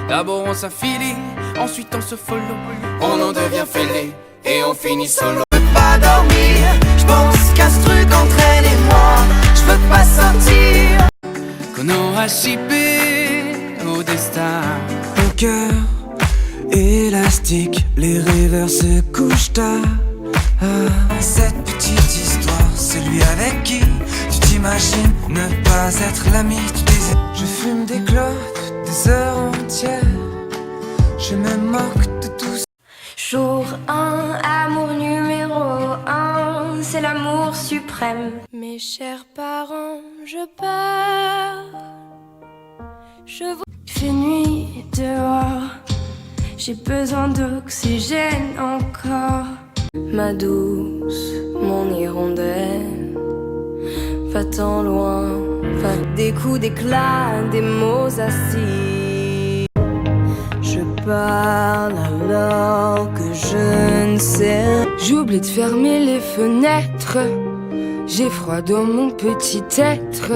D'abord on s'affilie, ensuite on se follow. On en devient fêlé et on finit solo. Je peux pas dormir, je pense qu'à ce truc entre elle et moi. Je peux pas sortir. Qu'on aura chippé au destin. Ton cœur élastique, les rêveurs se couchent tard. Cette petite histoire, celui avec qui tu t'imagines ne pas être l'ami. Tu disais, je fume des clopes des heures entières. Je me moque de tout ça. Jour 1, amour numéro 1, c'est l'amour suprême. Mes chers parents, je pars. Il fait nuit dehors, j'ai besoin d'oxygène encore. Ma douce, mon hirondelle, va-t'en loin, va des coups d'éclat, des mots assis. Je parle alors que je ne sais. J'oublie de fermer les fenêtres, j'ai froid dans mon petit être.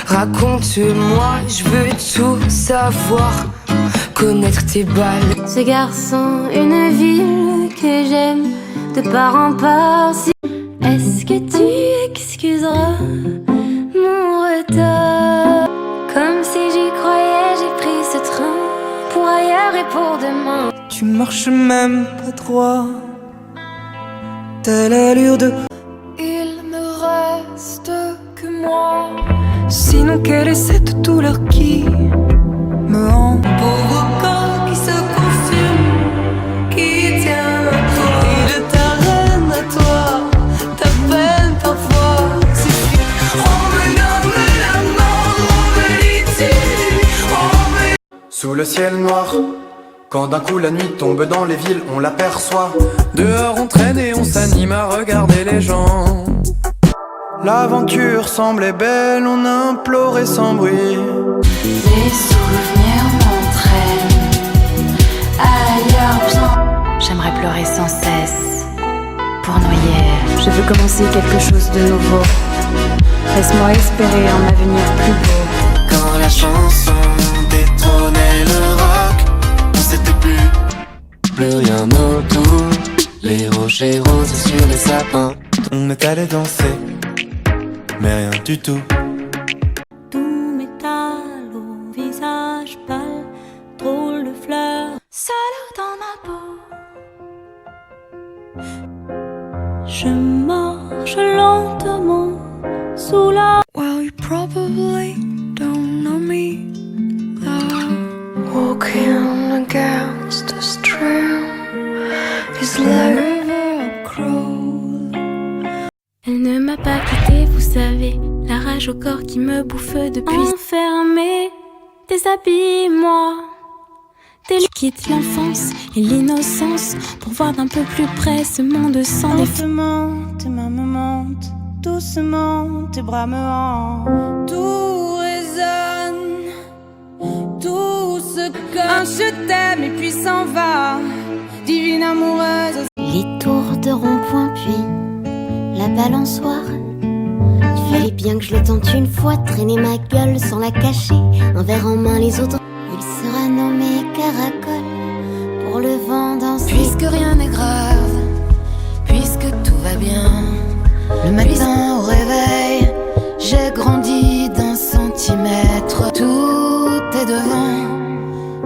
Raconte-moi, je veux tout savoir, connaître tes balles. Ce garçon, une ville que j'aime, de part en part. Est-ce que tu excuseras mon retard? Comme si j'y croyais, j'ai pris ce train pour ailleurs et pour demain. Tu marches même pas droit, t'as l'allure de... Il ne reste que moi. Sinon quelle est cette douleur qui me hante? Pauvre corps qui se consume, qui tient à toi. Et de ta reine à toi, ta peine parfois suffit. On me nomme la mort, on me litige, on me... Sous le ciel noir, quand d'un coup la nuit tombe dans les villes, on l'aperçoit. Dehors on traîne et on s'anime à regarder les gens. L'aventure semblait belle, on implorait sans bruit. Les souvenirs m'entraînent ailleurs bien. J'aimerais pleurer sans cesse pour noyer. Je veux commencer quelque chose de nouveau. Laisse-moi espérer un avenir plus beau. Quand la chanson détrônait le rock, on s'était plus rien autour. Les rochers roses sur les sapins. On est allé danser, mais rien du tout. Tout métal au visage pâle, drôle de fleur, Seule dans ma peau. je marche lentement sous la... Well, you probably don't know me though. Walking against the stream is like a river cruel. Elle ne m'a pas quitté, vous savez, la rage au corps qui me bouffe depuis. Enfermé, déshabille-moi. Quitte l'enfance et l'innocence pour voir d'un peu plus près ce monde sans défense. Lentement, tes mains me montent, doucement, tes bras me hantent. Tout résonne, tout ce que je t'aime et puis s'en va, divine amoureuse. Les tours de rond-point puis la balançoire. Il fallait bien que je le tente une fois, traîner ma gueule sans la cacher, un verre en main les autres. Il sera nommé Caracol pour le vent danser. Puisque rien n'est grave, puisque tout va bien. Le matin au réveil, j'ai grandi d'un centimètre. Tout est devant,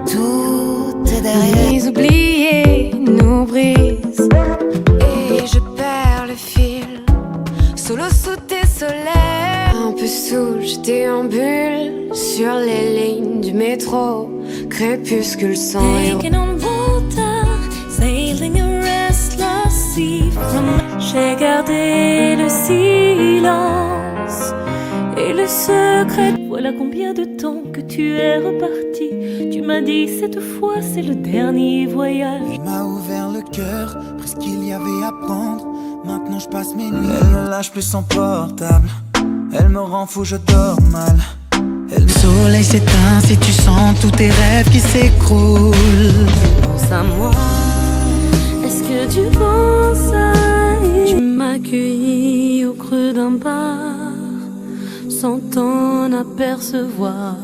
Tout est derrière. les oubliés nous brisent. Et je perds le fil, solo sous tes soleils. Un peu saoul, je déambule sur les lignes du métro. Crépuscule sans héros. Taken on water, sailing a restless sea from... J'ai gardé le silence et le secret. Voilà combien de temps que tu es reparti. Tu m'as dit cette fois c'est le dernier voyage. Il m'a ouvert le cœur, presqu'il y avait à prendre. Maintenant je passe mes nuits. Elle ne lâche plus son portable, elle me rend fou, je dors mal. Le soleil s'éteint si tu sens tous tes rêves qui s'écroulent. Pense à moi, Est-ce que tu penses à elle? Tu m'accueillis au creux d'un bar sans t'en apercevoir.